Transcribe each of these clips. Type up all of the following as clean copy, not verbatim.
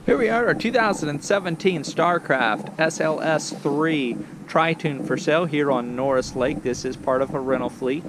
Here we are, our 2017 Starcraft SLS 3 Tritoon for sale here on Norris Lake. This is part of a rental fleet.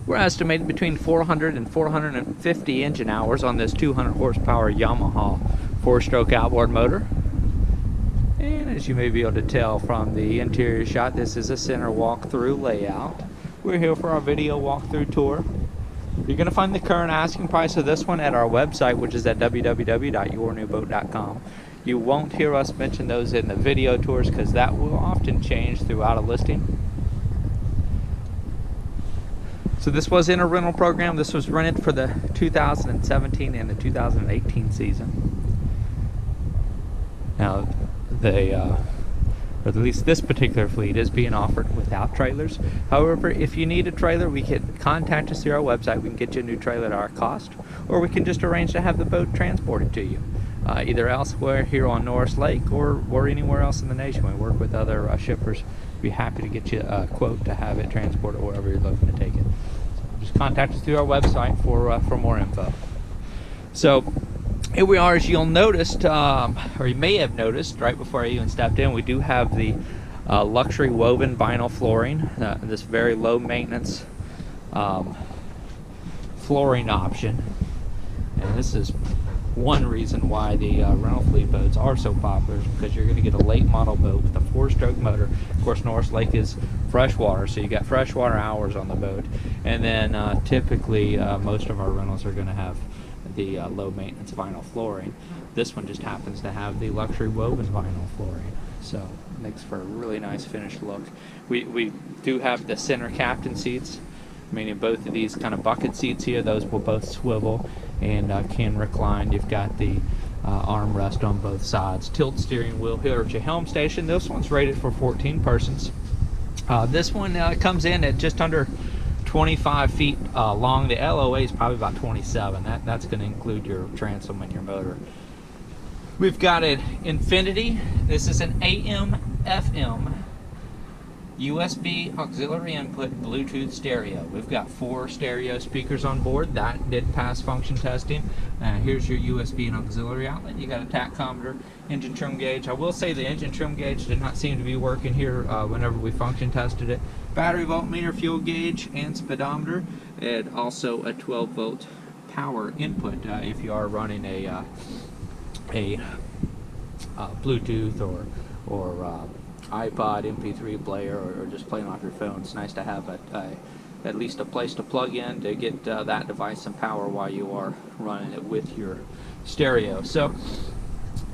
We're estimated between 400 and 450 engine hours on this 200 horsepower Yamaha 4-stroke outboard motor. And as you may be able to tell from the interior shot, this is a center walk-through layout. We're here for our video walkthrough tour. You're going to find the current asking price of this one at our website, which is at www.yournewboat.com. You won't hear us mention those in the video tours because that will often change throughout a listing. So this was in a rental program. This was rented for the 2017 and the 2018 season. Now, or at least this particular fleet is being offered without trailers. However, if you need a trailer, we can contact us through our website. We can get you a new trailer at our cost, or we can just arrange to have the boat transported to you, either elsewhere here on Norris Lake or anywhere else in the nation. We work with other shippers. We'd be happy to get you a quote to have it transported wherever you're looking to take it. So just contact us through our website for more info. So here we are. As you'll noticed, or you may have noticed right before I even stepped in, we do have the luxury woven vinyl flooring, this very low maintenance flooring option. And this is one reason why the rental fleet boats are so popular, is because you're going to get a late model boat with a 4-stroke motor. Of course, Norris Lake is freshwater, so you got freshwater hours on the boat. And then typically most of our rentals are going to have the low maintenance vinyl flooring. This one just happens to have the luxury woven vinyl flooring, so it makes for a really nice finished look. We do have the center captain seats, meaning both of these kind of bucket seats here, those will both swivel and can recline. You've got the armrest on both sides, tilt steering wheel here at your helm station. This one's rated for 14 persons. This one comes in at just under 25 feet long. The LOA is probably about 27. That's going to include your transom and your motor. We've got an Infinity. This is an AM/FM USB auxiliary input Bluetooth stereo. We've got 4 stereo speakers on board. That did pass function testing. Here's your USB and auxiliary outlet. You got a tachometer, engine trim gauge. I will say the engine trim gauge did not seem to be working here whenever we function tested it. Battery voltmeter, fuel gauge, and speedometer, and also a 12-volt power input if you are running a Bluetooth or iPod, MP3 player, or just playing off your phone. It's nice to have at least a place to plug in to get that device some power while you are running it with your stereo. So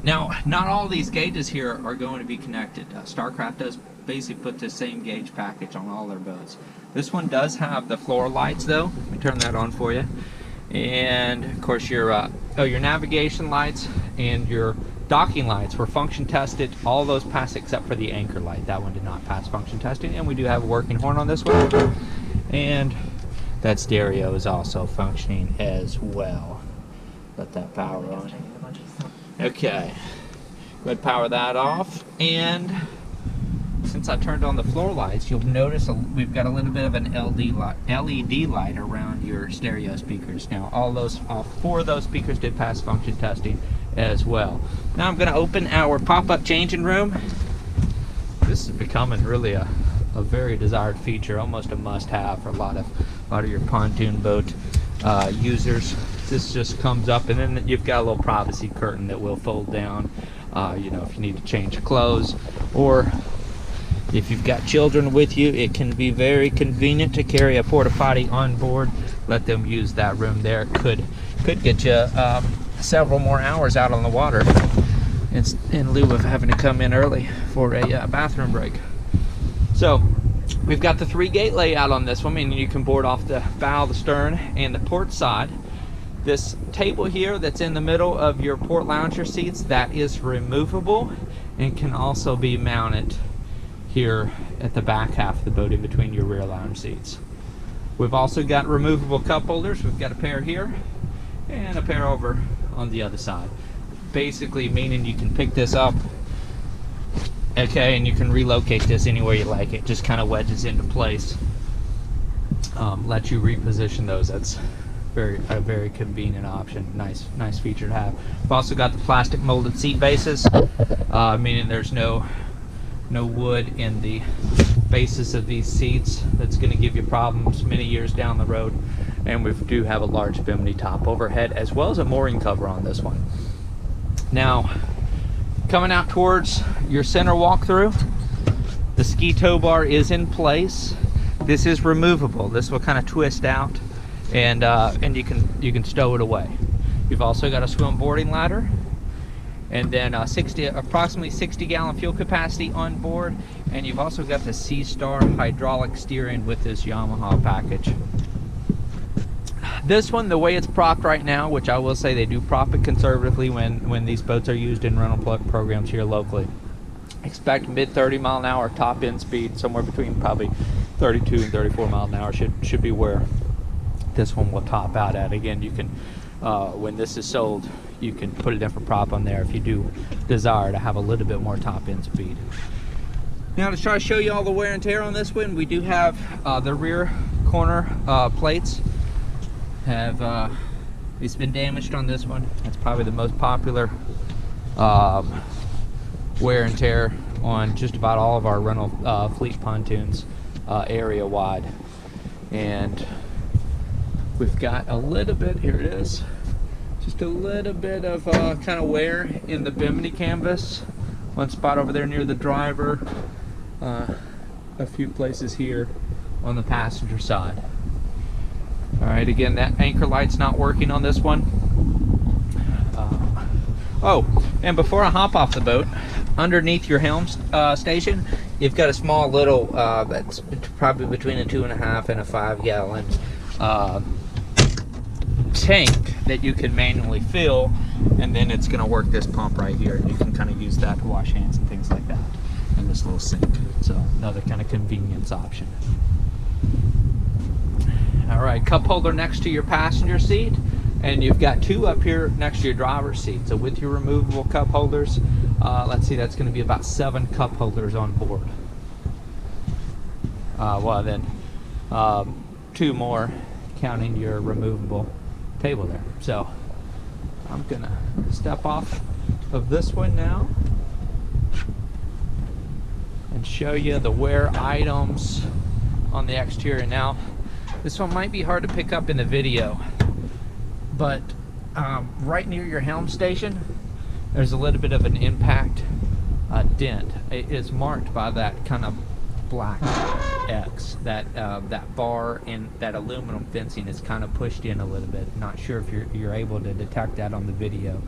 now, not all these gauges here are going to be connected. Starcraft does basically put the same gauge package on all their boats. This one does have the floor lights though. Let me turn that on for you. And of course your navigation lights and your docking lights were function tested. All those passed except for the anchor light. That one did not pass function testing. And we do have a working horn on this one. And that stereo is also functioning as well. Let that power on. Okay. Go ahead and power that off. And since I turned on the floor lights, you'll notice we've got a little bit of an LED light around your stereo speakers. Now, all 4 of those speakers did pass function testing as well. Now I'm going to open our pop-up changing room. This is becoming really a very desired feature, almost a must-have for a lot of your pontoon boat users. This just comes up, and then you've got a little privacy curtain that will fold down. You know, if you need to change clothes, or if you've got children with you, it can be very convenient to carry a porta potty on board. Let them use that room there. Could get you several more hours out on the water in lieu of having to come in early for a bathroom break. So we've got the 3-gate layout on this one, meaning you can board off the bow, the stern, and the port side. This table here that's in the middle of your port lounger seats, that is removable and can also be mounted here at the back half of the boat in between your rear lounge seats. We've also got removable cup holders. We've got a pair here and a pair over on the other side. Basically meaning you can pick this up, okay, and you can relocate this anywhere you like. It just kind of wedges into place. Let you reposition those. That's a very convenient option. Nice feature to have. We've also got the plastic molded seat bases, meaning there's no wood in the bases of these seats that's going to give you problems many years down the road. And we do have a large Bimini top overhead, as well as a mooring cover on this one. Now, coming out towards your center walkthrough, the ski tow bar is in place. This is removable. This will kind of twist out, and you can stow it away. You've also got a swim boarding ladder, and then approximately 60-gallon fuel capacity on board. And you've also got the C-Star hydraulic steering with this Yamaha package. This one, the way it's propped right now, which I will say they do prop it conservatively when these boats are used in rental programs here locally. Expect mid 30-mile-an-hour top end speed, somewhere between probably 32 and 34 miles an hour should be where this one will top out at. Again, you can when this is sold, you can put a different prop on there if you do desire to have a little bit more top end speed. Now, to try to show you all the wear and tear on this one, we do have the rear corner plates have it's been damaged on this one. That's probably the most popular wear and tear on just about all of our rental fleet pontoons area wide. And we've got a little bit, here it is, just a little bit of kind of wear in the Bimini canvas. One spot over there near the driver, a few places here on the passenger side. All right, again, that anchor light's not working on this one. Oh, and before I hop off the boat, underneath your helm station, you've got a small little, that's probably between a 2.5 and a 5-gallon tank that you can manually fill, and then it's going to work this pump right here, and you can kind of use that to wash hands and things like that, and this little sink. So another kind of convenience option. All right, cup holder next to your passenger seat, and you've got two up here next to your driver's seat. So with your removable cup holders, let's see, that's going to be about 7 cup holders on board. Well then, 2 more counting your removable table there. So I'm gonna step off of this one now and show you the wear items on the exterior. Now, this one might be hard to pick up in the video, but right near your helm station, there's a little bit of an impact dent. It is marked by that kind of black X. That bar and that aluminum fencing is kind of pushed in a little bit. Not sure if you're able to detect that on the video,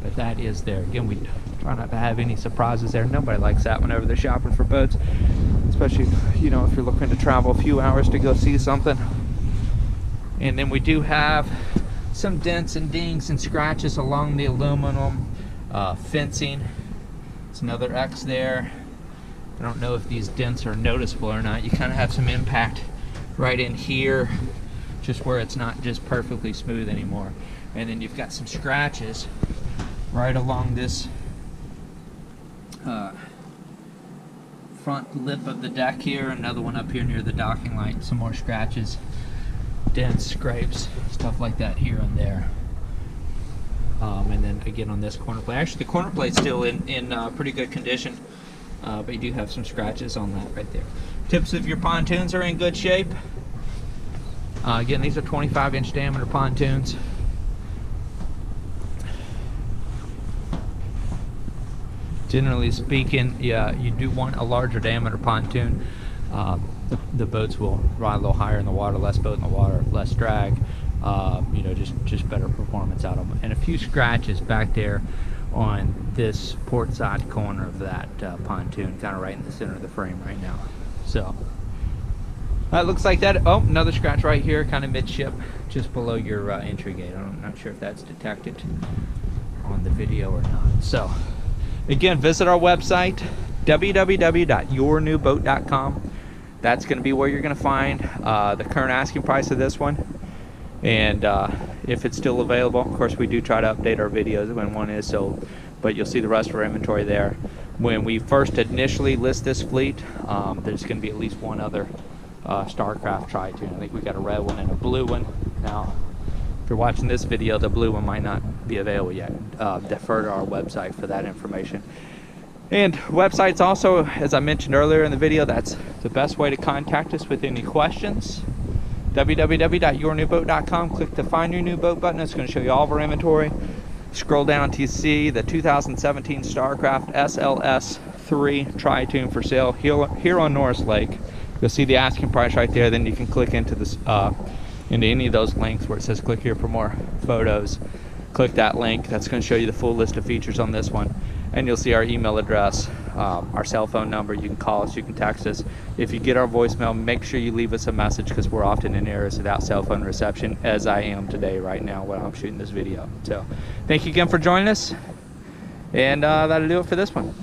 but that is there. Again, we try not to have any surprises there. Nobody likes that whenever they're shopping for boats, especially, you know, if you're looking to travel a few hours to go see something. And then we do have some dents and dings and scratches along the aluminum fencing. It's another X there. I don't know if these dents are noticeable or not. You kind of have some impact right in here, just where it's not just perfectly smooth anymore. And then you've got some scratches right along this front lip of the deck here. Another one up here near the docking light. Some more scratches, dents, scrapes, stuff like that here and there. And then again on this corner plate. Actually, the corner plate's still in pretty good condition. But you do have some scratches on that right there. Tips of your pontoons are in good shape. Again, these are 25-inch diameter pontoons. Generally speaking, yeah, you do want a larger diameter pontoon. The boats will ride a little higher in the water, less boat in the water, less drag. You know, just better performance out of them. And a few scratches back there on this port side corner of that pontoon, kind of right in the center of the frame right now. So it looks like that. Oh, another scratch right here, kind of midship, just below your entry gate. I'm not sure if that's detected on the video or not. So again, visit our website, www.yournewboat.com. That's going to be where you're going to find the current asking price of this one. And if it's still available, of course we do try to update our videos when one is sold, but you'll see the rest of our inventory there. When we first initially list this fleet, there's going to be at least one other Starcraft Tritoon. I think we got a red one and a blue one. Now If you're watching this video, the blue one might not be available yet. Defer to our website for that information. And websites also, as I mentioned earlier in the video, that's the best way to contact us with any questions. www.yournewboat.com. Click the Find Your New Boat button. It's going to show you all of our inventory. Scroll down to see the 2017 Starcraft SLS 3 Tritoon for sale here on Norris Lake. You'll see the asking price right there. Then you can click into this into any of those links where it says click here for more photos. Click that link. That's going to show you the full list of features on this one. And you'll see our email address, our cell phone number. You can call us, you can text us. If you get our voicemail, make sure you leave us a message, because we're often in areas without cell phone reception, as I am today right now when I'm shooting this video. So thank you again for joining us, and that'll do it for this one.